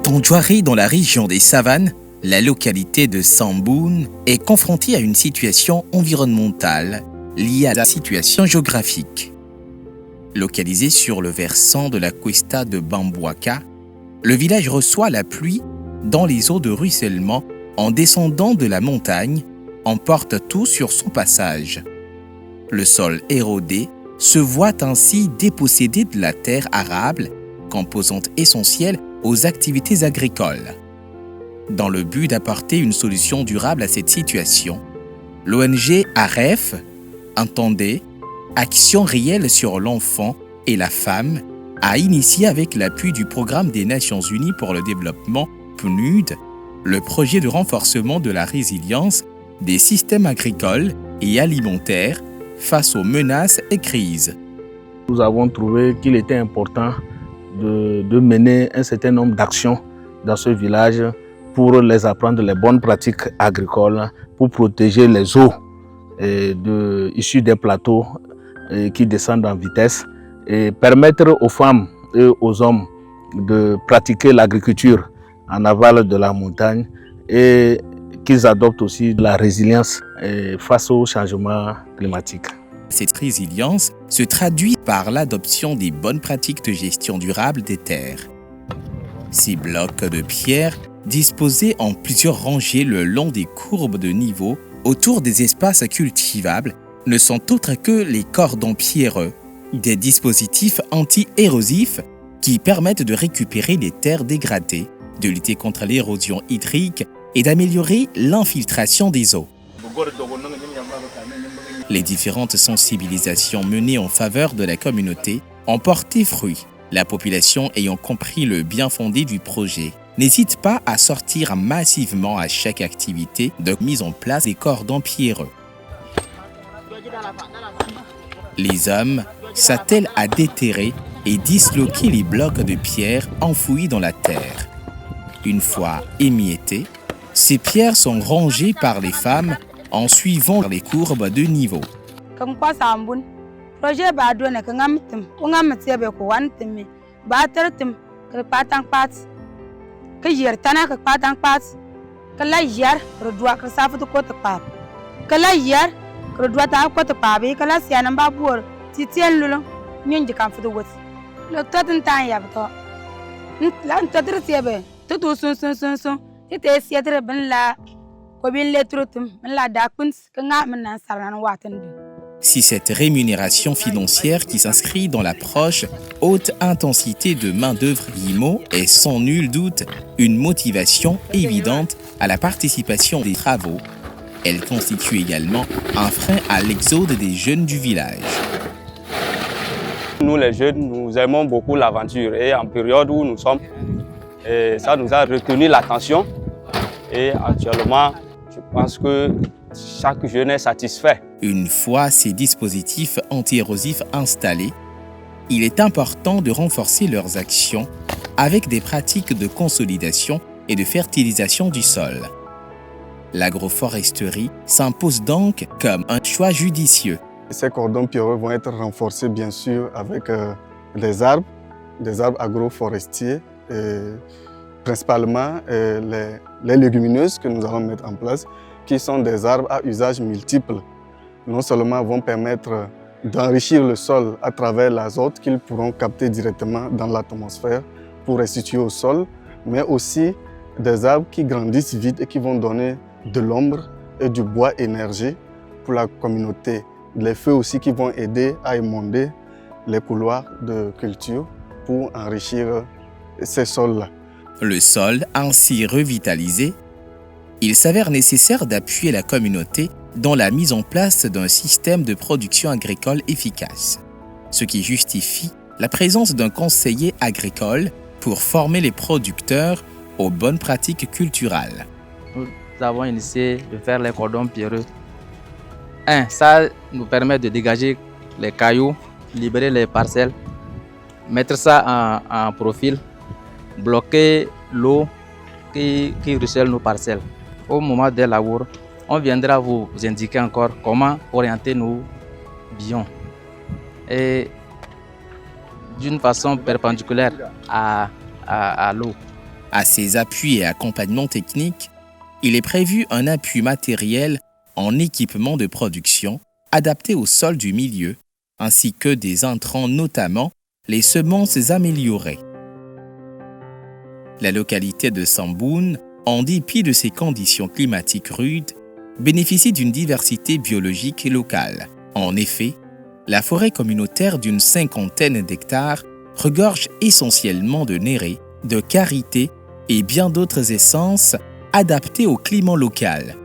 Tandjouaré, dans la région des Savanes, la localité de Samboun est confrontée à une situation environnementale liée à la situation géographique. Localisé sur le versant de la cuesta de Bambouaka, le village reçoit la pluie dans les eaux de ruissellement en descendant de la montagne, emporte tout sur son passage. Le sol érodé se voit ainsi dépossédé de la terre arable, composante essentielle aux activités agricoles. Dans le but d'apporter une solution durable à cette situation, l'ONG AREF entendait Action réelle sur l'enfant et la femme a initié avec l'appui du Programme des Nations Unies pour le développement PNUD le projet de renforcement de la résilience des systèmes agricoles et alimentaires face aux menaces et crises. Nous avons trouvé qu'il était important de mener un certain nombre d'actions dans ce village pour les apprendre les bonnes pratiques agricoles, pour protéger les eaux issues des plateaux qui descendent en vitesse et permettre aux femmes et aux hommes de pratiquer l'agriculture en aval de la montagne et qu'ils adoptent aussi la résilience face au changement climatique. Cette résilience se traduit par l'adoption des bonnes pratiques de gestion durable des terres. Ces blocs de pierre, disposés en plusieurs rangées le long des courbes de niveau autour des espaces cultivables, ne sont autres que les cordons pierreux, des dispositifs anti-érosifs qui permettent de récupérer les terres dégradées, de lutter contre l'érosion hydrique et d'améliorer l'infiltration des eaux. Les différentes sensibilisations menées en faveur de la communauté ont porté fruit. La population ayant compris le bien fondé du projet n'hésite pas à sortir massivement à chaque activité de mise en place des cordons pierreux. Les hommes s'attellent à déterrer et disloquer les blocs de pierre enfouis dans la terre. Une fois émiettés, ces pierres sont rangées par les femmes en suivant les courbes de niveau. Si cette rémunération financière qui s'inscrit dans l'approche haute intensité de main-d'œuvre IMO est sans nul doute une motivation évidente à la participation des travaux, elle constitue également un frein à l'exode des jeunes du village. Nous les jeunes, nous aimons beaucoup l'aventure et en période où nous sommes, ça nous a retenu l'attention et actuellement, je pense que chaque jeune est satisfait. Une fois ces dispositifs anti-érosifs installés, il est important de renforcer leurs actions avec des pratiques de consolidation et de fertilisation du sol. L'agroforesterie s'impose donc comme un choix judicieux. Ces cordons pierreux vont être renforcés bien sûr avec des arbres agroforestiers, principalement les légumineuses que nous allons mettre en place, qui sont des arbres à usage multiple. Non seulement vont permettre d'enrichir le sol à travers l'azote qu'ils pourront capter directement dans l'atmosphère pour restituer au sol, mais aussi des arbres qui grandissent vite et qui vont donner de l'ombre et du bois énergie pour la communauté. Les feux aussi qui vont aider à émonder les couloirs de culture pour enrichir ces sols-là. Le sol ainsi revitalisé, il s'avère nécessaire d'appuyer la communauté dans la mise en place d'un système de production agricole efficace, ce qui justifie la présence d'un conseiller agricole pour former les producteurs aux bonnes pratiques culturales. Nous avons initié de faire les cordons pierreux. Ça nous permet de dégager les cailloux, libérer les parcelles, mettre ça en profil, bloquer l'eau qui ruisselle nos parcelles. Au moment des labours, on viendra vous indiquer encore comment orienter nos billons. Et d'une façon perpendiculaire à l'eau. À ces appuis et accompagnements techniques, il est prévu un appui matériel en équipement de production adapté au sol du milieu, ainsi que des intrants, notamment les semences améliorées. La localité de Samboun, en dépit de ses conditions climatiques rudes, bénéficie d'une diversité biologique locale. En effet, la forêt communautaire d'une 50aine d'hectares regorge essentiellement de nérés, de carités et bien d'autres essences adaptées au climat local.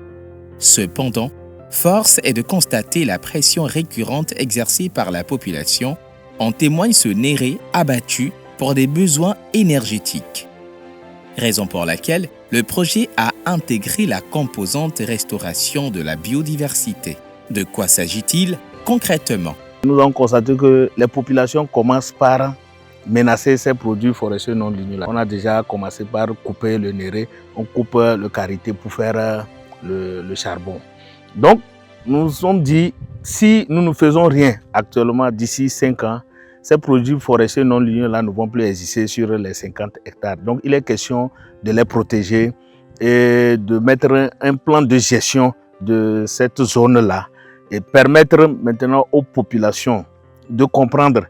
Cependant, force est de constater la pression récurrente exercée par la population, en témoigne ce néré abattu pour des besoins énergétiques. Raison pour laquelle le projet a intégré la composante restauration de la biodiversité. De quoi s'agit-il concrètement? Nous avons constaté que les populations commencent par menacer ces produits forestiers non ligneux. On a déjà commencé par couper le néré, on coupe le karité pour faire le charbon. Donc, nous nous sommes dit, si nous ne faisons rien actuellement d'ici 5 ans, ces produits forestiers non ligneux-là ne vont plus exister sur les 50 hectares. Donc, il est question de les protéger et de mettre un plan de gestion de cette zone-là et permettre maintenant aux populations de comprendre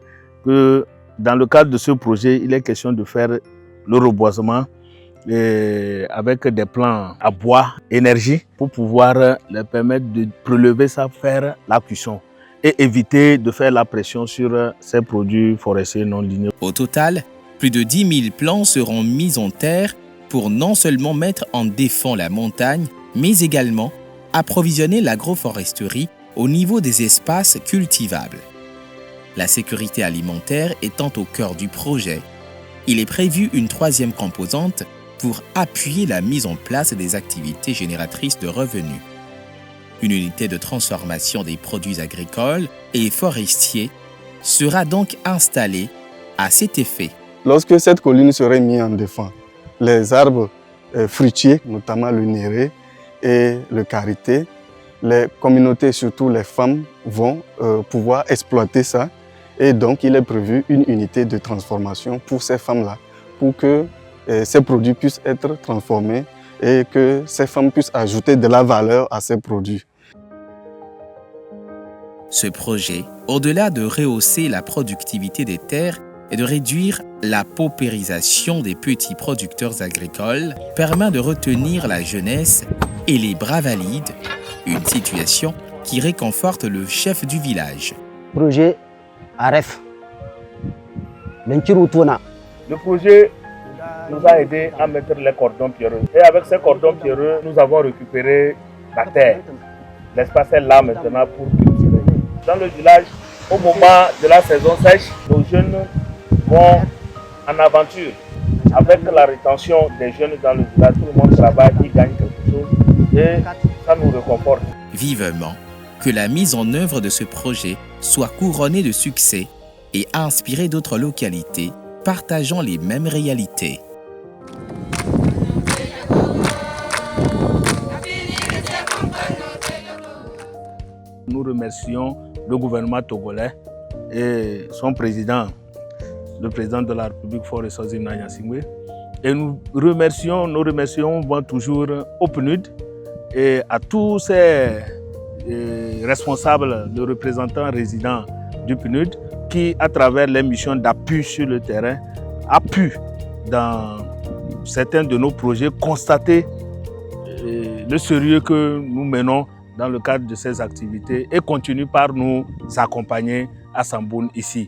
que dans le cadre de ce projet, il est question de faire le reboisement avec des plants à bois, énergie, pour pouvoir leur permettre de prélever ça, faire la cuisson et éviter de faire la pression sur ces produits forestiers non ligneux. Au total, plus de 10 000 plants seront mis en terre pour non seulement mettre en défense la montagne, mais également approvisionner l'agroforesterie au niveau des espaces cultivables. La sécurité alimentaire étant au cœur du projet, il est prévu une troisième composante pour appuyer la mise en place des activités génératrices de revenus. Une unité de transformation des produits agricoles et forestiers sera donc installée à cet effet. Lorsque cette colline serait mise en défense, les arbres fruitiers, notamment le néré et le karité, les communautés, surtout les femmes, vont pouvoir exploiter ça. Et donc, il est prévu une unité de transformation pour ces femmes-là, pour que ces produits puissent être transformés et que ces femmes puissent ajouter de la valeur à ces produits. Ce projet, au-delà de rehausser la productivité des terres et de réduire la paupérisation des petits producteurs agricoles, permet de retenir la jeunesse et les bras valides, une situation qui réconforte le chef du village. Projet AREF. Le projet nous a aidé à mettre les cordons pierreux. Et avec ces cordons pierreux, nous avons récupéré la terre. L'espace est là maintenant pour cultiver. Dans le village, au moment de la saison sèche, nos jeunes vont en aventure. Avec la rétention des jeunes dans le village, tout le monde travaille, ils gagnent quelque chose et ça nous réconforte. Vivement que la mise en œuvre de ce projet soit couronnée de succès et inspirée d'autres localités partageant les mêmes réalités. Nous remercions le gouvernement togolais et son président, le président de la République Faure Essozim Nanyasingwe. Et nos remercions vont toujours au PNUD et à tous ces responsables, les représentants résidents du PNUD qui, à travers les missions d'appui sur le terrain, a pu, dans certains de nos projets, constater le sérieux que nous menons dans le cadre de ces activités et continue par nous accompagner à Samboun ici.